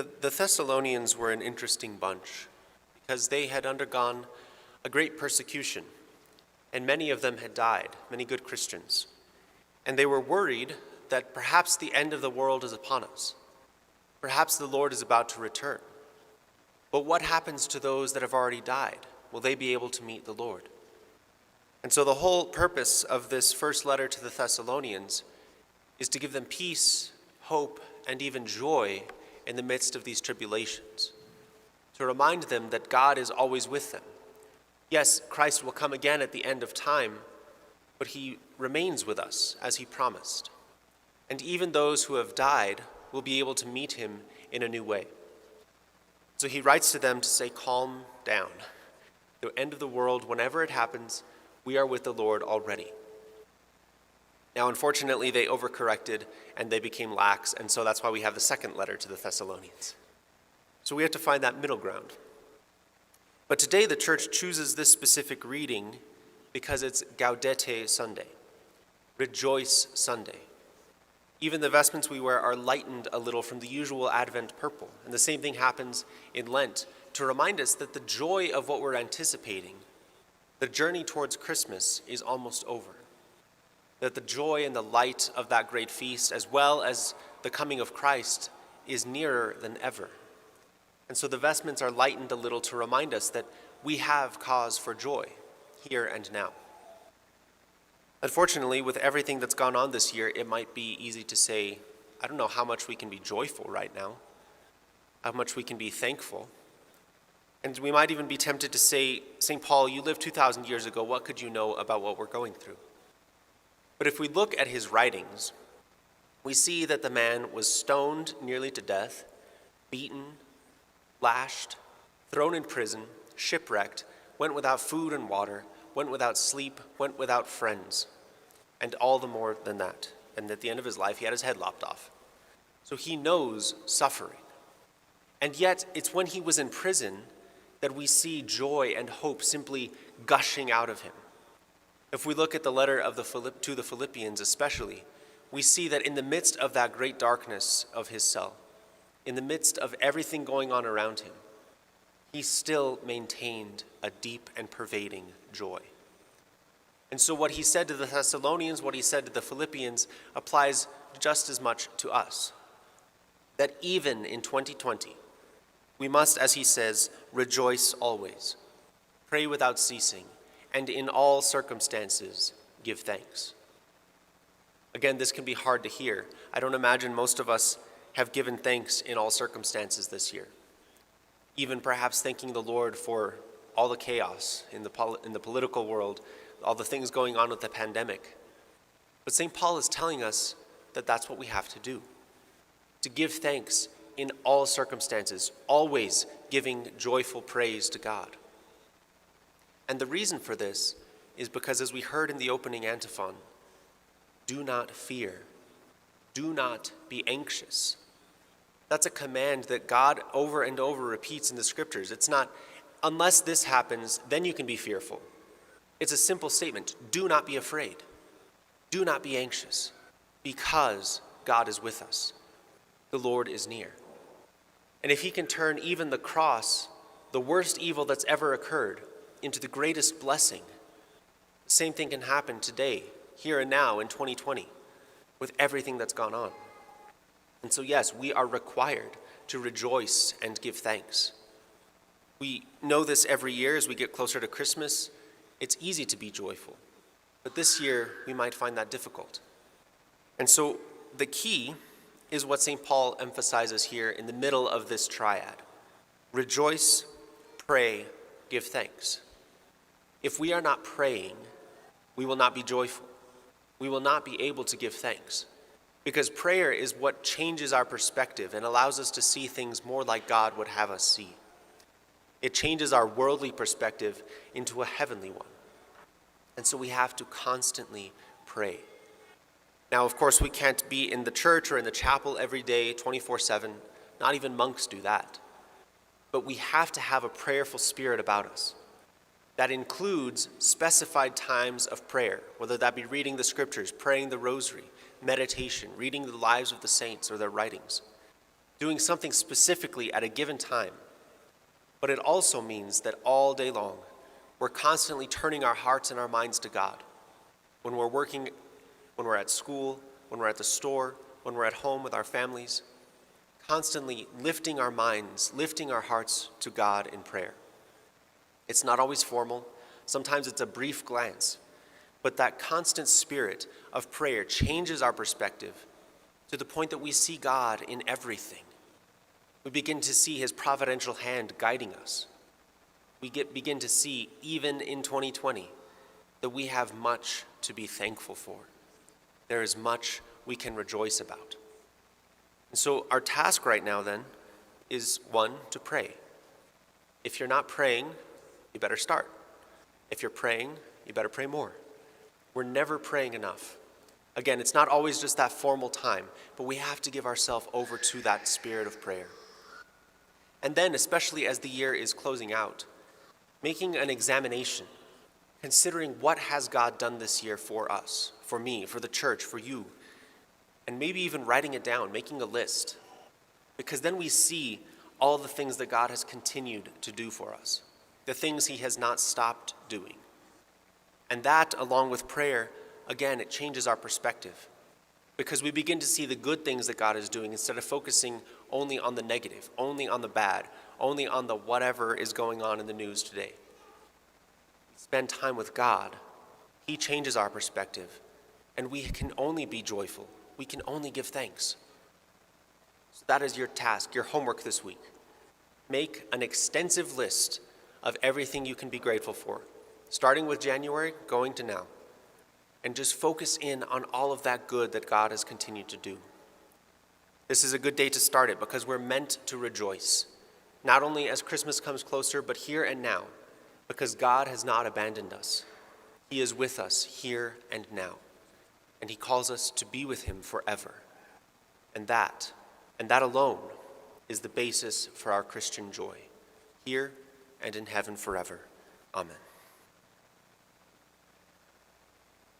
The Thessalonians were an interesting bunch because they had undergone a great persecution, and many of them had died, many good Christians. And they were worried that perhaps the end of the world is upon us. Perhaps the Lord is about to return. But what happens to those that have already died? Will they be able to meet the Lord? And so the whole purpose of this first letter to the Thessalonians is to give them peace, hope, and even joy in the midst of these tribulations, to remind them that God is always with them. Yes, Christ will come again at the end of time, but he remains with us as he promised. And even those who have died will be able to meet him in a new way. So he writes to them to say, calm down. The end of the world, whenever it happens, we are with the Lord already. Now, unfortunately, they overcorrected and they became lax, and so that's why we have the second letter to the Thessalonians. So we have to find that middle ground. But today the church chooses this specific reading because it's Gaudete Sunday, Rejoice Sunday. Even the vestments we wear are lightened a little from the usual Advent purple, and the same thing happens in Lent to remind us that the joy of what we're anticipating, the journey towards Christmas, is almost over. That the joy and the light of that great feast, as well as the coming of Christ, is nearer than ever. And so the vestments are lightened a little to remind us that we have cause for joy here and now. Unfortunately, with everything that's gone on this year, it might be easy to say, I don't know how much we can be joyful right now, how much we can be thankful. And we might even be tempted to say, St. Paul, you lived 2,000 years ago, what could you know about what we're going through? But if we look at his writings, we see that the man was stoned nearly to death, beaten, lashed, thrown in prison, shipwrecked, went without food and water, went without sleep, went without friends, and all the more than that. And at the end of his life, he had his head lopped off. So he knows suffering. And yet, it's when he was in prison that we see joy and hope simply gushing out of him. If we look at the letter of to the Philippians especially, we see that in the midst of that great darkness of his cell, in the midst of everything going on around him, he still maintained a deep and pervading joy. And so what he said to the Thessalonians, what he said to the Philippians, applies just as much to us. That even in 2020, we must, as he says, rejoice always, pray without ceasing, and in all circumstances give thanks. Again, this can be hard to hear. I don't imagine most of us have given thanks in all circumstances this year. Even perhaps thanking the Lord for all the chaos in the political world, all the things going on with the pandemic. But St. Paul is telling us that that's what we have to do. To give thanks in all circumstances, always giving joyful praise to God. And the reason for this is because, as we heard in the opening antiphon, do not fear, do not be anxious. That's a command that God over and over repeats in the scriptures. It's not, unless this happens, then you can be fearful. It's a simple statement. Do not be afraid. Do not be anxious, because God is with us. The Lord is near. And if he can turn even the cross, the worst evil that's ever occurred, into the greatest blessing, the same thing can happen today, here and now in 2020, with everything that's gone on. And so yes, we are required to rejoice and give thanks. We know this every year as we get closer to Christmas. It's easy to be joyful, but this year we might find that difficult. And so the key is what St. Paul emphasizes here in the middle of this triad. Rejoice, pray, give thanks. If we are not praying, we will not be joyful. We will not be able to give thanks. Because prayer is what changes our perspective and allows us to see things more like God would have us see. It changes our worldly perspective into a heavenly one. And so we have to constantly pray. Now, of course, we can't be in the church or in the chapel every day, 24/7. Not even monks do that. But we have to have a prayerful spirit about us. That includes specified times of prayer, whether that be reading the scriptures, praying the rosary, meditation, reading the lives of the saints or their writings. doing something specifically at a given time. But it also means that all day long, we're constantly turning our hearts and our minds to God. When we're working, when we're at school, when we're at the store, when we're at home with our families, constantly lifting our minds, lifting our hearts to God in prayer. It's not always formal. Sometimes it's a brief glance. But that constant spirit of prayer changes our perspective to the point that we see God in everything. We begin to see his providential hand guiding us. We begin to see, even in 2020, that we have much to be thankful for. There is much we can rejoice about. And so our task right now then is, one, to pray. If you're not praying, you better start. If you're praying, you better pray more. We're never praying enough. Again, it's not always just that formal time, but we have to give ourselves over to that spirit of prayer. And then, especially as the year is closing out, making an examination, considering what has God done this year for us, for me, for the church, for you, and maybe even writing it down, making a list, because then we see all the things that God has continued to do for us, the things he has not stopped doing. And that, along with prayer, again, it changes our perspective, because we begin to see the good things that God is doing instead of focusing only on the negative, only on the bad, only on the whatever is going on in the news today. We spend time with God. He changes our perspective, and we can only be joyful. We can only give thanks. So that is your task, your homework this week. Make an extensive list of everything you can be grateful for, starting with January, going to now. And just focus in on all of that good that God has continued to do. This is a good day to start it because we're meant to rejoice, not only as Christmas comes closer, but here and now, because God has not abandoned us. He is with us here and now, and he calls us to be with him forever. And that alone is the basis for our Christian joy, here and in heaven forever. Amen.